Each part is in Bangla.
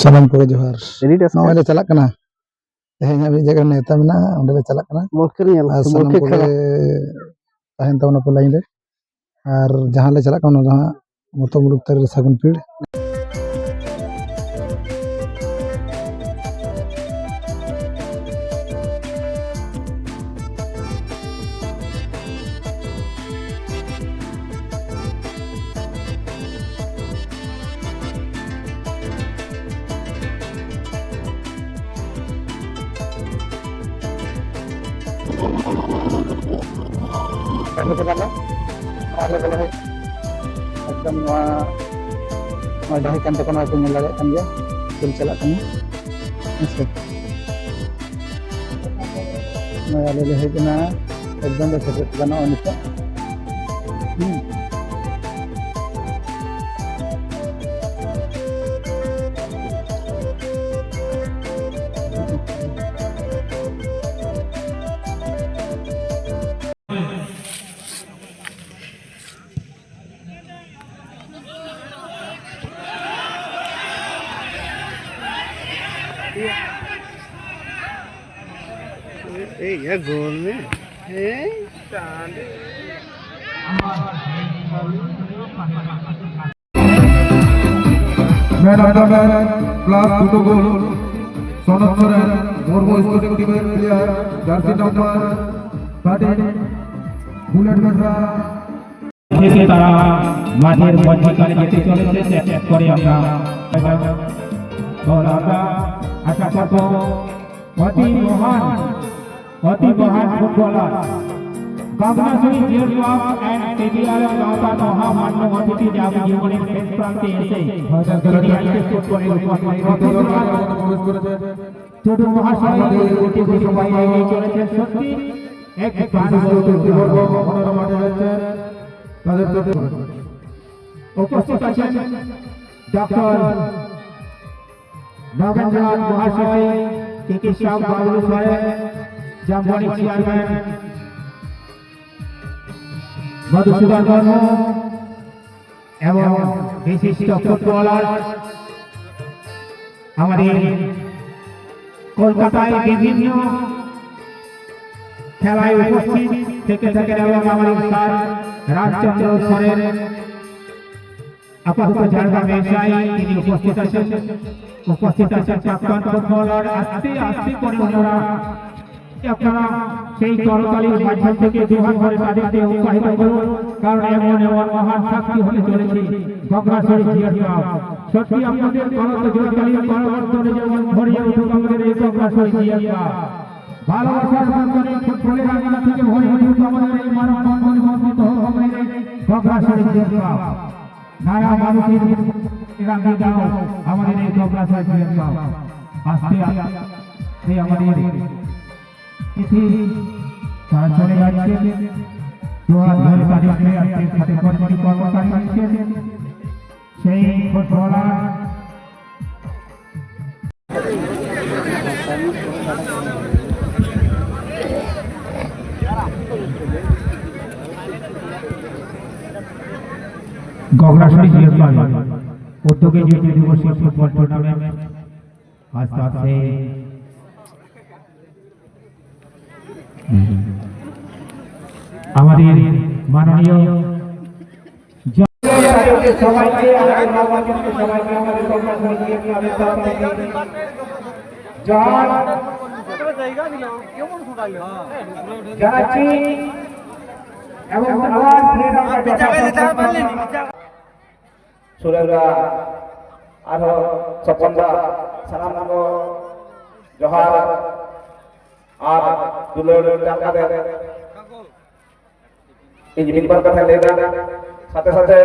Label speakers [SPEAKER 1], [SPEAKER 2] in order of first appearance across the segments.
[SPEAKER 1] Salam ko johar. Nongoi le chalak kana. Tehnya mi jaga neta mena onde le chalak kana. Salam ko tahen tabona pe lain re. Ar jahan le chalak kana jahan moto muluk tar sagun pid. Ano ba na? Ano ba na? एकदम ढाई घंटे को लगा kan dia film chalak kan ऐसे मैं आले ले है ना एकदम से बना ओनिका
[SPEAKER 2] ये गोल में
[SPEAKER 3] man of the match class दुটো গোল সনদ সরেন ধর্ম স্পোর্টিং টিমের প্লেয়ার জার্সি নাম্বার 13 বুলেট মেসরা
[SPEAKER 4] এসে তারা মাঠের মধ্যখানে যেতে চলেছে চেক করে আমরা আশা করব অতি মহান ফুটবলার গাবনাসুরি জিও ক্লাব এন্ড টিডিআর গাওতা মহামান্য অতিথি যাবে জীবনের শেষ প্রান্তে এসে ফুটবলের উপর
[SPEAKER 3] প্রবেশ করেছে
[SPEAKER 4] ছোট মহাশয় কোটি কোটি সবাই এগিয়ে চলেছে সত্যি এক
[SPEAKER 3] বর্গ মনোরম মাঠে রয়েছে তাদের প্রতি
[SPEAKER 4] উপস্থিত আছেন ডক্টর নগেন্দ্রনাথ মহাশয় চিকিৎসক বাবুল সাহেব জামবনি চেয়ারম্যান মধুসূদন বর্মা এবং বিশিষ্ট ফুটবলার আমাদের কলকাতায় বিভিন্ন খেলায় উপস্থিত থেকে থাকেন এবং আমাদের স্যার রাজচন্দ্র সরেন আপাতত জায়গা ব্যবসায়ী তিনি উপস্থিত আছেন প্রাক্তন ফুটবলার আস্তে আস্তে করে ওনারা আপনারা সেই করতালির মাধ্যম থেকে দুহাত ভরে তাদেরকে উৎসাহিত করুন কারণ এমন মহান সাক্ষী হতে চলেছে গগনাসুরি জিও ক্লাব সত্যি আপনাদের করত জোরতালির পরবর্তনে যেমন ভরিয়ে উঠুক আমাদের এই গগনাসুরি জিও ক্লাব ভালোবাসার বন্ধনে ফুটবলের আঙিনা থেকে ভরে উঠুক আমাদের এই মানব বন্ধন মন্ত্রিত হোক আমাদের এই গগনাসুরি জিও ক্লাব নানা মানুষের রাঙ্গি গাও আমাদের এই গগনাসুরি জিও ক্লাব আস্তে আস্তে আমাদের তিথি তারা চলে যাচ্ছে দুহাত ধরে তাদের প্লেয়ারদের সাথে কর্মচারী আছেন সেই ফুটবলার গগনাসুরি জিও ক্লাব উদ্যোগে জাতীয় দিবসের ফুটবল টুর্নামেন্ট আস্তে আস্তে আমাদের মাননীয় সবাইকে জানাচ্ছি এবং
[SPEAKER 2] সুরেন্দ্রা আরো সপনদা সালাম নামো জোহার আর দুলোর জানকাদের এই মিনবার কথা লেনা সাথে সাথে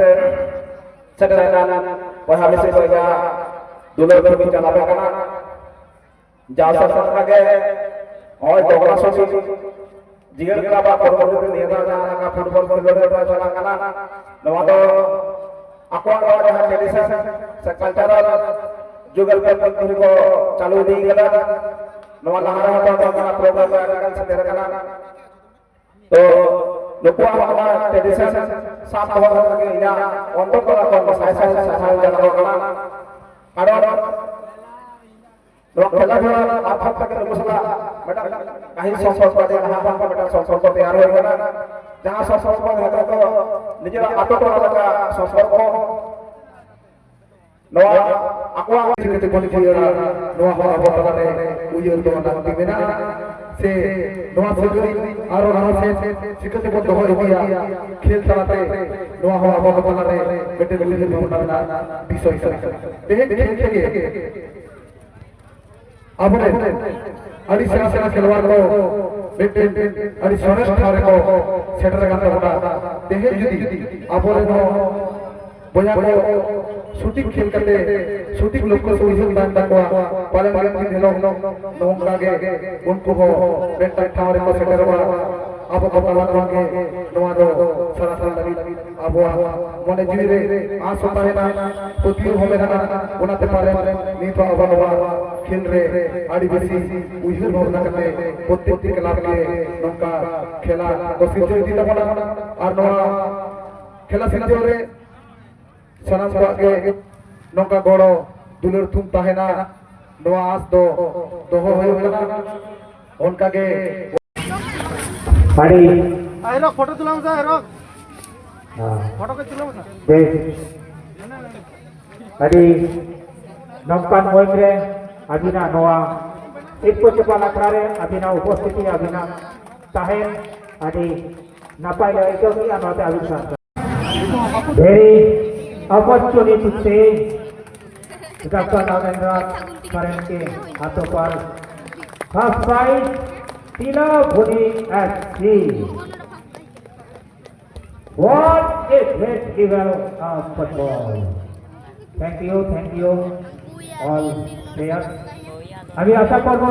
[SPEAKER 2] সেটা না ওহা বেশি কইরা দুলোর কবি চালাবে কানা যাও সব লাগে ওই গগনাসুরি জিও ক্লাব পরবর্তীতে নিয়ে যাওয়া ফুটবল পরিবারের চালা কানা নওয়া তো আকোয়ার যাহা ট্রেডিশন সে কালচারাল जुगल को चालू दी गला नवा लहारा होता तो प्रोग्राम आजकल से देखना तो लोगों हमारा ट्रेडिशन साफ हो गया या अंत को साइज जाना होगा कारण ᱱᱚᱣᱟ খেলাধুলা মাধ্যম থেকে লোকসভা বেটা কাহিনী সম্পর্ক আছে হাফ বেটা সম্পর্ক তৈরি হয়ে গেল যাহা সম্পর্ক হয়তো নিজের আটকরা লাগা সম্পর্ক ᱱᱚᱣᱟ ᱟᱠᱚᱣᱟᱜ ᱪᱤᱠᱟᱹᱛᱮ ᱵᱚᱱ ᱡᱤᱭᱟᱹᱲᱟ ᱱᱚᱣᱟ ᱦᱚᱸ ᱟᱵᱚ ᱛᱟᱞᱟᱨᱮ ᱩᱭᱦᱟᱹᱨ ᱫᱚᱦᱚ ᱞᱟᱹᱠᱛᱤ ᱢᱮᱱᱟᱜᱼᱟ ᱥᱮ ᱱᱚᱣᱟ ᱥᱟᱹᱜᱟᱹᱭ ᱟᱨᱚ ᱞᱟᱦᱟ ᱥᱮᱫ ᱪᱤᱠᱟᱹᱛᱮ ᱵᱚᱱ ᱫᱚᱦᱚ ᱤᱫᱤᱭᱟ ᱠᱷᱮᱞ ᱛᱟᱞᱟᱛᱮ ᱱᱚᱣᱟ ᱦᱚᱸ ᱟᱵᱚ ᱛᱟᱞᱟᱨᱮ ᱢᱤᱫᱴᱮᱱ ᱩᱭᱦᱟᱹᱨ ᱵᱷᱟᱵᱽᱱᱟ ᱨᱮᱱᱟᱜ ᱵᱤᱥᱚᱭ ᱠᱟᱱᱟ ᱛᱮᱦᱮᱧ ᱠᱷᱮᱞ ᱛᱮᱜᱮ ᱟᱵᱚᱨᱮᱱ ᱟᱹᱰᱤ ᱥᱮᱬᱟ ᱥᱮᱬᱟ ᱠᱷᱮᱞᱣᱟᱲ ᱠᱚ ᱢᱤᱫᱴᱮᱱ ᱟᱹᱰᱤ ᱥᱚᱨᱮᱥ ᱴᱷᱟᱶ ᱨᱮᱠᱚ ᱥᱮᱴᱮᱨ ᱟᱠᱟᱱ ᱛᱟᱵᱚᱱᱟ ᱛᱮᱦᱮᱧ ᱡᱩᱫᱤ ᱟᱵᱚᱨᱮᱱ ᱦᱚᱸ ᱵᱚᱭᱦᱟ ᱠᱚ ᱥᱩᱴᱤᱝ ᱠᱷᱮᱞ ᱠᱟᱛᱮ ᱥᱩᱴᱤᱝ ᱞᱚᱠᱠᱷᱚ ᱥᱮ ᱩᱭᱦᱟᱹᱨ ᱛᱟᱦᱮᱱ ᱛᱟᱠᱚᱣᱟ ᱯᱟᱞᱮᱱ ᱢᱤᱫ ᱫᱤᱱ ᱦᱤᱞᱳᱜ ᱱᱚᱝᱠᱟ ᱜᱮ ᱩᱱᱠᱩ ᱦᱚᱸ ᱢᱤᱫᱴᱟᱝ ᱴᱷᱟᱶ ᱨᱮᱠᱚ ᱥᱮᱴᱮᱨᱚᱜᱼᱟ ᱟᱵᱚ ᱠᱚ ᱛᱟᱞᱟ ᱠᱷᱚᱱ ᱜᱮ ᱱᱚᱣᱟ ᱫᱚ ᱥᱟᱨᱟᱥᱟᱨ ᱞᱟᱹᱜᱤᱫ ᱟᱵᱚᱣᱟᱜ ᱢᱚᱱᱮ ᱡᱤᱣᱤ ᱨᱮ ᱟᱸᱥ ᱦᱚᱸ ᱛᱟᱦᱮᱱᱟ ᱯᱟᱹᱛᱭᱟᱹᱣ ᱦᱚᱸ ᱢᱮᱱᱟᱜᱼᱟ ᱚᱱᱟᱛᱮ ᱯᱟᱞᱮᱱ ᱱᱤᱛ ᱦᱚᱸ ᱟᱵᱚ ᱱᱚᱣᱟ ᱠᱷᱮᱞ ᱨᱮ ᱟᱹᱰᱤ ᱵᱮᱥᱤ ᱩᱭᱦᱟᱹর ᱵᱷᱟᱵᱽᱱᱟ ᱠᱟᱛᱮ ᱯᱨᱚত্যেকটি ক্লাব ᱜᱮ ᱱᱚᱝᱠᱟ খেলা ᱠᱚ ᱥᱤᱨᱡᱟᱹᱣ ᱤᱫᱤ ᱛᱟᱵᱚᱱᱟ ᱟᱨ ᱱᱚᱣᱟ খেলা ᱥᱤᱨᱡᱟᱹᱣ ᱨᱮ ᱥᱟᱱᱟᱢ ᱠᱚᱣᱟᱜ ᱜᱮ ᱱᱚᱝᱠᱟ ᱜᱚᱲᱚ ᱫᱩᱞᱟᱹᱲ ᱛᱷᱩᱢ ᱛᱟᱦᱮᱱᱟ ᱱᱚᱣᱟ ᱟᱸᱥ ᱫᱚ ᱫᱚᱦᱚ ᱦᱩᱭᱩᱜ ᱠᱟᱱᱟ ᱚᱱᱠᱟ ᱜᱮ
[SPEAKER 4] ᱟᱹᱰᱤ
[SPEAKER 1] ᱟᱭᱨᱚ ᱯᱷᱚᱴᱚ ᱛᱩᱞᱟᱹᱣ ᱥᱮ ᱟᱭᱨᱚ ᱯᱷᱚᱴᱚ ᱠᱚ ᱛᱩᱞᱟᱹᱣ ᱥᱮ
[SPEAKER 4] ᱵᱮᱥ ᱟᱹᱰᱤ ᱱᱚᱝᱠᱟᱱ ᱢᱚᱧᱪ ᱨᱮ ᱟᱹᱵᱤᱱᱟᱜ ᱱᱚᱣᱟ ᱤᱯᱚ ᱪᱮᱯᱟᱞ ᱟᱠᱷᱲᱟ ᱨᱮ ᱟᱹᱵᱤᱱᱟᱜ ᱩᱯᱚᱥᱛᱷᱤᱛᱤ ᱟᱹᱵᱤᱱᱟᱜ ᱛᱟᱦᱮᱱ ᱟᱹᱰᱤ ᱱᱟᱯᱟᱭ ᱞᱮ ᱟᱹᱭᱠᱟᱹᱣ ᱠᱮᱜᱼᱟ ᱱᱚᱣᱟᱛᱮ ᱟᱹᱵᱤᱱ ᱥᱟᱶᱛᱮ very opportunity to say Dr. Nagendra Parenke हाथों पर first prize Tila Bhuni SC. What a great level of football. Thank you all players. আমি আশা করব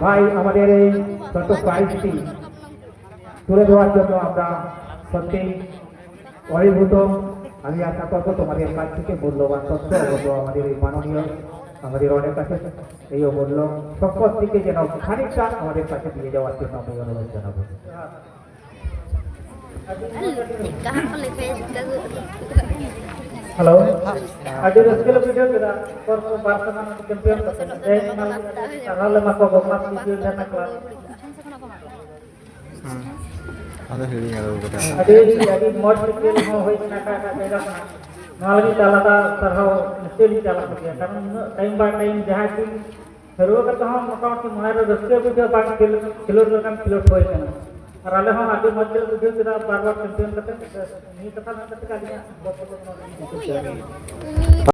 [SPEAKER 4] ভাই আমাদের এই ছোট প্রাইজটি তুলে দেওয়ার জন্য আমরা সত্যি অভিভূত আমি আশা করবো তোমাদের কাছ থেকে মূল্যবান তথ্য অবশ্য আমাদের এই মাননীয় আমাদের অনেক কাছে এই অমূল্য সম্পদ থেকে যেন খানিকটা আমাদের কাছে দিয়ে যাওয়ার জন্য আমি অনুরোধ জানাবো hello ada skill video kita for Barcelona champion karena mako gokmas video dan kelas
[SPEAKER 5] ada hearing ada betul.
[SPEAKER 4] ada jadi mod skill mau hoy naka jaga nalagi talata sarho skill jala dia karena time by time jaha ki hero ka to maka ki mahar skill video bang kilo kan kilo hoy kana Rale hong adi model video kita barbar champion kata ni kata nanti kalinya